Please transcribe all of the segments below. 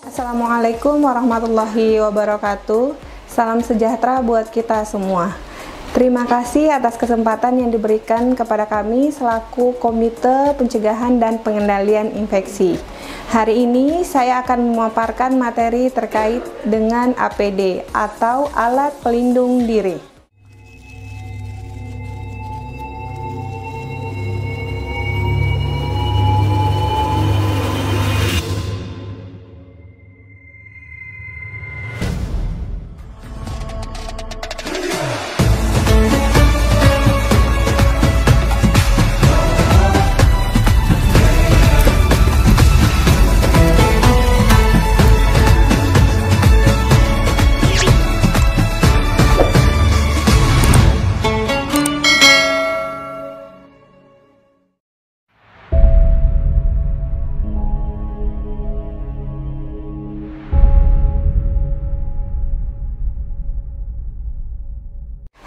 Assalamualaikum warahmatullahi wabarakatuh. Salam sejahtera buat kita semua. Terima kasih atas kesempatan yang diberikan kepada kami selaku Komite Pencegahan dan Pengendalian Infeksi. Hari ini saya akan memaparkan materi terkait dengan APD atau alat pelindung diri.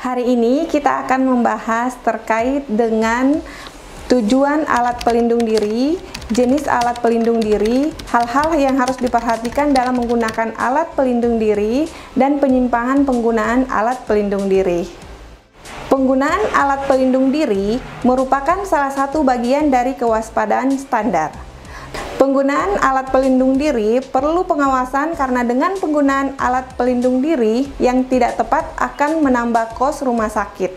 Hari ini kita akan membahas terkait dengan tujuan alat pelindung diri, jenis alat pelindung diri, hal-hal yang harus diperhatikan dalam menggunakan alat pelindung diri, dan penyimpangan penggunaan alat pelindung diri. Penggunaan alat pelindung diri merupakan salah satu bagian dari kewaspadaan standar. Penggunaan alat pelindung diri perlu pengawasan karena dengan penggunaan alat pelindung diri yang tidak tepat akan menambah kos rumah sakit.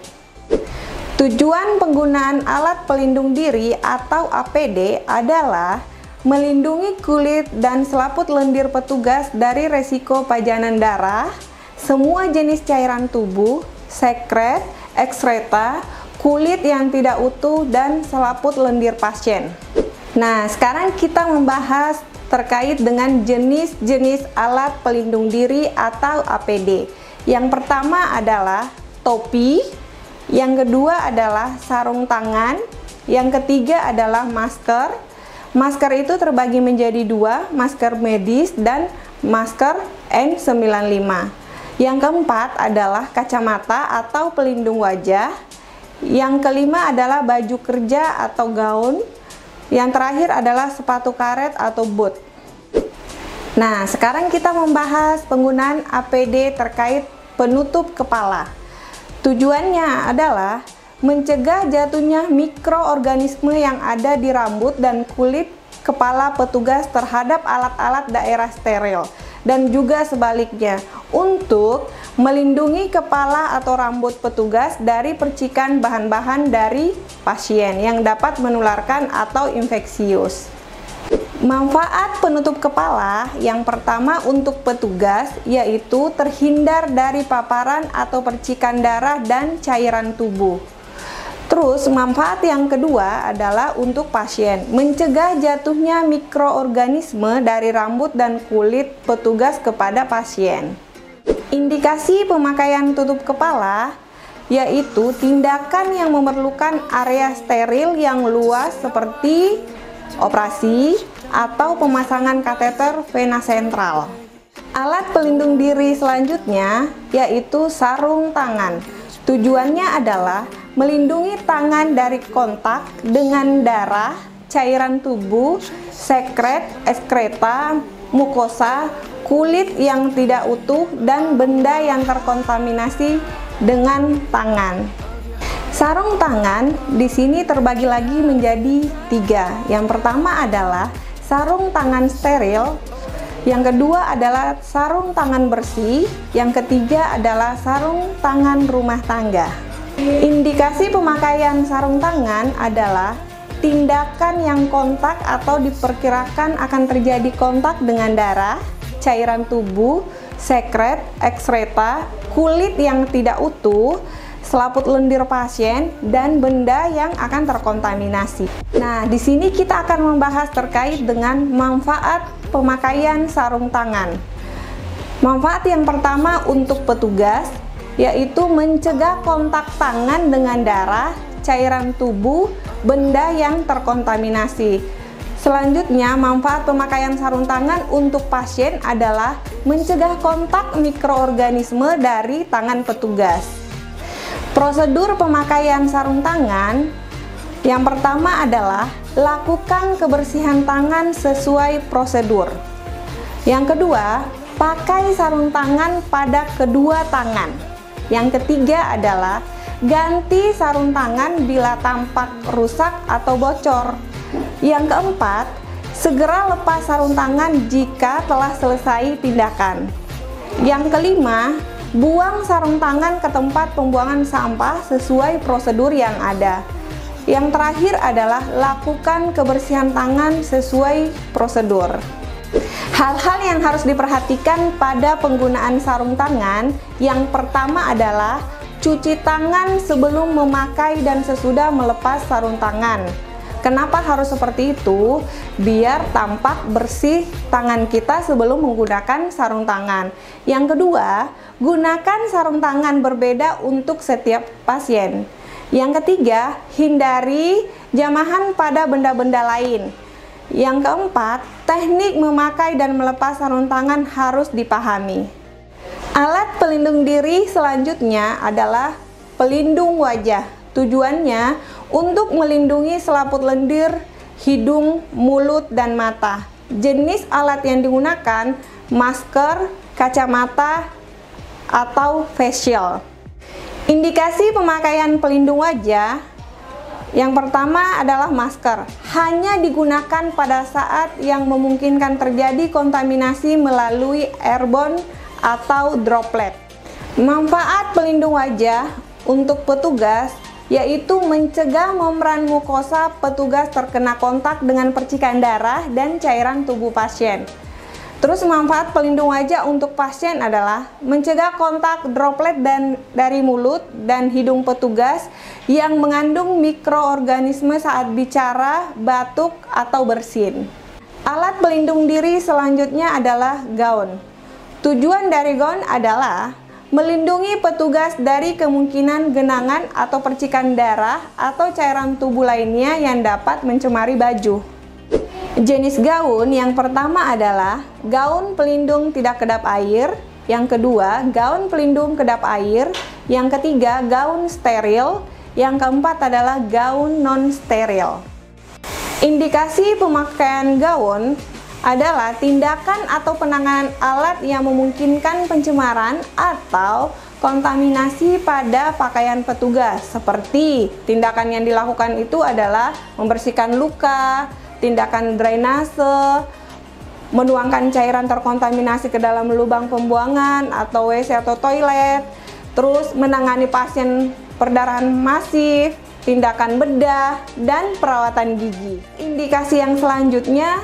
Tujuan penggunaan alat pelindung diri atau APD adalah melindungi kulit dan selaput lendir petugas dari resiko pajanan darah, semua jenis cairan tubuh, sekret, ekskreta, kulit yang tidak utuh, dan selaput lendir pasien. Nah, sekarang kita membahas terkait dengan jenis-jenis alat pelindung diri atau APD. Yang pertama adalah topi, yang kedua adalah sarung tangan, yang ketiga adalah masker. Masker itu terbagi menjadi dua, masker medis dan masker N95. Yang keempat adalah kacamata atau pelindung wajah. Yang kelima adalah baju kerja atau gaun. Yang terakhir adalah sepatu karet atau boot. Nah, sekarang kita membahas penggunaan APD terkait penutup kepala. Tujuannya adalah mencegah jatuhnya mikroorganisme yang ada di rambut dan kulit kepala petugas terhadap alat-alat daerah steril, dan juga sebaliknya untuk melindungi kepala atau rambut petugas dari percikan bahan-bahan dari pasien yang dapat menularkan atau infeksius. Manfaat penutup kepala yang pertama untuk petugas yaitu terhindar dari paparan atau percikan darah dan cairan tubuh. Terus manfaat yang kedua adalah untuk pasien, mencegah jatuhnya mikroorganisme dari rambut dan kulit petugas kepada pasien. Indikasi pemakaian tutup kepala yaitu tindakan yang memerlukan area steril yang luas seperti operasi atau pemasangan kateter vena sentral. Alat pelindung diri selanjutnya yaitu sarung tangan. Tujuannya adalah melindungi tangan dari kontak dengan darah, cairan tubuh, sekret, ekskreta, mukosa, kulit yang tidak utuh, dan benda yang terkontaminasi dengan tangan. Sarung tangan di sini terbagi lagi menjadi tiga. Yang pertama adalah sarung tangan steril, yang kedua adalah sarung tangan bersih, yang ketiga adalah sarung tangan rumah tangga. Indikasi pemakaian sarung tangan adalah tindakan yang kontak atau diperkirakan akan terjadi kontak dengan darah, cairan tubuh, sekret, ekskreta, kulit yang tidak utuh, selaput lendir pasien, dan benda yang akan terkontaminasi. Nah, di sini kita akan membahas terkait dengan manfaat pemakaian sarung tangan. Manfaat yang pertama untuk petugas yaitu mencegah kontak tangan dengan darah, cairan tubuh, benda yang terkontaminasi. Selanjutnya, manfaat pemakaian sarung tangan untuk pasien adalah mencegah kontak mikroorganisme dari tangan petugas. Prosedur pemakaian sarung tangan yang pertama adalah lakukan kebersihan tangan sesuai prosedur. Yang kedua, pakai sarung tangan pada kedua tangan. Yang ketiga adalah ganti sarung tangan bila tampak rusak atau bocor. Yang keempat, segera lepas sarung tangan jika telah selesai tindakan. Yang kelima, buang sarung tangan ke tempat pembuangan sampah sesuai prosedur yang ada. Yang terakhir adalah lakukan kebersihan tangan sesuai prosedur. Hal-hal yang harus diperhatikan pada penggunaan sarung tangan, yang pertama adalah cuci tangan sebelum memakai dan sesudah melepas sarung tangan. Kenapa harus seperti itu? Biar tampak bersih tangan kita sebelum menggunakan sarung tangan. Yang kedua, gunakan sarung tangan berbeda untuk setiap pasien. Yang ketiga, hindari jamahan pada benda-benda lain. Yang keempat, teknik memakai dan melepas sarung tangan harus dipahami. Alat pelindung diri selanjutnya adalah pelindung wajah. Tujuannya untuk melindungi selaput lendir, hidung, mulut, dan mata. Jenis alat yang digunakan masker, kacamata, atau face shield. Indikasi pemakaian pelindung wajah yang pertama adalah masker. Hanya digunakan pada saat yang memungkinkan terjadi kontaminasi melalui airborne atau droplet. Manfaat pelindung wajah untuk petugas yaitu mencegah membran mukosa petugas terkena kontak dengan percikan darah dan cairan tubuh pasien. Terus manfaat pelindung wajah untuk pasien adalah mencegah kontak droplet dari mulut dan hidung petugas yang mengandung mikroorganisme saat bicara, batuk, atau bersin. Alat pelindung diri selanjutnya adalah gaun. Tujuan dari gaun adalah melindungi petugas dari kemungkinan genangan atau percikan darah atau cairan tubuh lainnya yang dapat mencemari baju. Jenis gaun yang pertama adalah gaun pelindung tidak kedap air, yang kedua gaun pelindung kedap air, yang ketiga gaun steril, yang keempat adalah gaun non-steril. Indikasi pemakaian gaun adalah tindakan atau penanganan alat yang memungkinkan pencemaran atau kontaminasi pada pakaian petugas, seperti tindakan yang dilakukan itu adalah membersihkan luka, tindakan drainase, menuangkan cairan terkontaminasi ke dalam lubang pembuangan atau WC atau toilet, terus menangani pasien perdarahan masif, tindakan bedah, dan perawatan gigi. Indikasi yang selanjutnya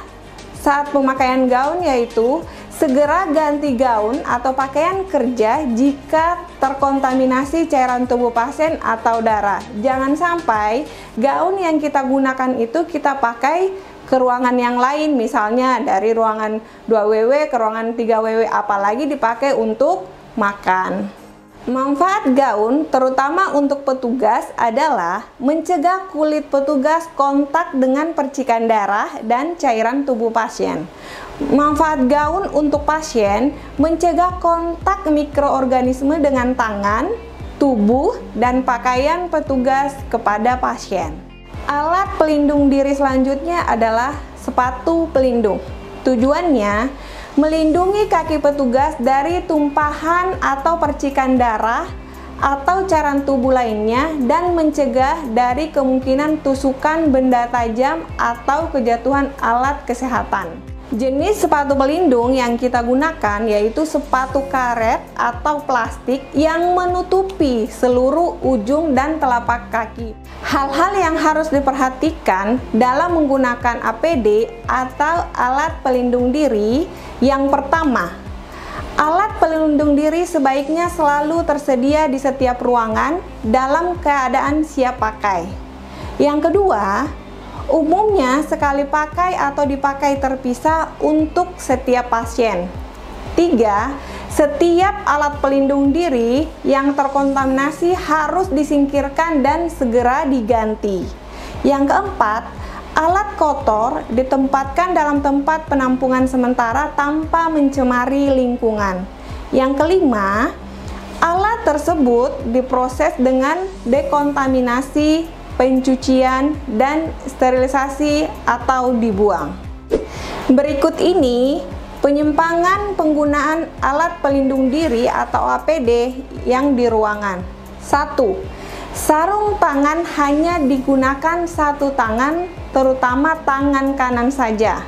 saat pemakaian gaun yaitu segera ganti gaun atau pakaian kerja jika terkontaminasi cairan tubuh pasien atau darah. Jangan sampai gaun yang kita gunakan itu kita pakai ke ruangan yang lain, misalnya dari ruangan 2WW ke ruangan 3WW, apalagi dipakai untuk makan. Manfaat gaun terutama untuk petugas adalah mencegah kulit petugas kontak dengan percikan darah dan cairan tubuh pasien. Manfaat gaun untuk pasien mencegah kontak mikroorganisme dengan tangan, tubuh, dan pakaian petugas kepada pasien. Alat pelindung diri selanjutnya adalah sepatu pelindung. Tujuannya melindungi kaki petugas dari tumpahan atau percikan darah atau cairan tubuh lainnya dan mencegah dari kemungkinan tusukan benda tajam atau kejatuhan alat kesehatan. Jenis sepatu pelindung yang kita gunakan yaitu sepatu karet atau plastik yang menutupi seluruh ujung dan telapak kaki. Hal-hal yang harus diperhatikan dalam menggunakan APD atau alat pelindung diri, yang pertama, alat pelindung diri sebaiknya selalu tersedia di setiap ruangan dalam keadaan siap pakai. Yang kedua, umumnya sekali pakai atau dipakai terpisah untuk setiap pasien. 3. Setiap alat pelindung diri yang terkontaminasi harus disingkirkan dan segera diganti. Yang keempat, alat kotor ditempatkan dalam tempat penampungan sementara tanpa mencemari lingkungan. Yang kelima, alat tersebut diproses dengan dekontaminasi, pencucian, dan sterilisasi atau dibuang. Berikut ini Penyimpangan penggunaan alat pelindung diri atau APD yang di ruangan. 1. Sarung tangan hanya digunakan satu tangan, terutama tangan kanan saja.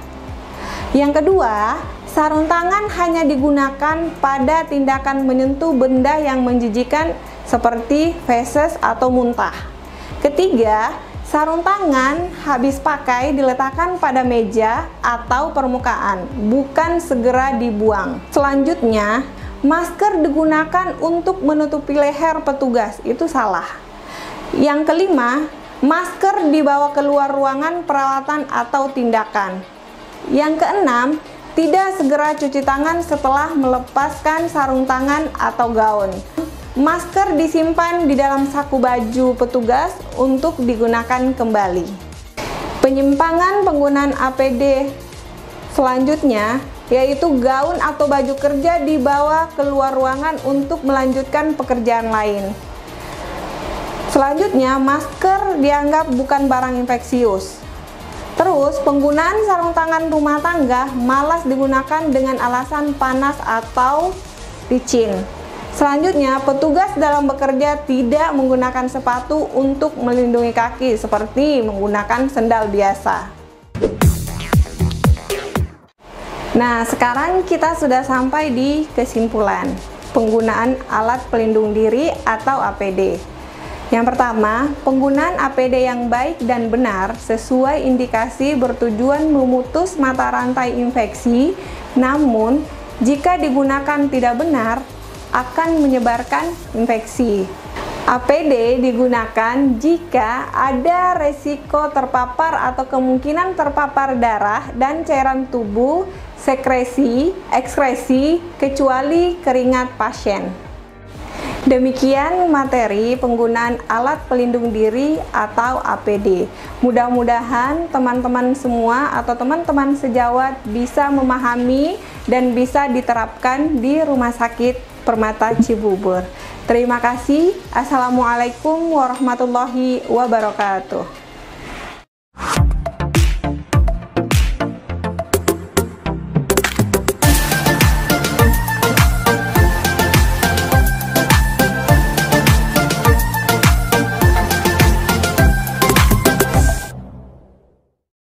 Yang kedua, sarung tangan hanya digunakan pada tindakan menyentuh benda yang menjijikan seperti feses atau muntah. Ketiga, sarung tangan habis pakai diletakkan pada meja atau permukaan, bukan segera dibuang. Selanjutnya, masker digunakan untuk menutupi leher petugas, itu salah. Yang kelima, masker dibawa keluar ruangan perawatan atau tindakan. Yang keenam, tidak segera cuci tangan setelah melepaskan sarung tangan atau gaun. Masker disimpan di dalam saku baju petugas untuk digunakan kembali. Penyimpangan penggunaan APD selanjutnya yaitu gaun atau baju kerja dibawa keluar ruangan untuk melanjutkan pekerjaan lain. Selanjutnya, masker dianggap bukan barang infeksius. Terus, penggunaan sarung tangan rumah tangga malas digunakan dengan alasan panas atau licin. Selanjutnya, petugas dalam bekerja tidak menggunakan sepatu untuk melindungi kaki seperti menggunakan sendal biasa. Nah, sekarang kita sudah sampai di kesimpulan penggunaan alat pelindung diri atau APD. Yang pertama, penggunaan APD yang baik dan benar sesuai indikasi bertujuan memutus mata rantai infeksi, namun jika digunakan tidak benar, akan menyebarkan infeksi. APD digunakan jika ada resiko terpapar atau kemungkinan terpapar darah dan cairan tubuh, sekresi, ekskresi, kecuali keringat pasien. Demikian materi penggunaan alat pelindung diri atau APD. Mudah-mudahan teman-teman semua atau teman-teman sejawat bisa memahami dan bisa diterapkan di Rumah Sakit Permata Cibubur. Terima kasih. Assalamualaikum warahmatullahi wabarakatuh.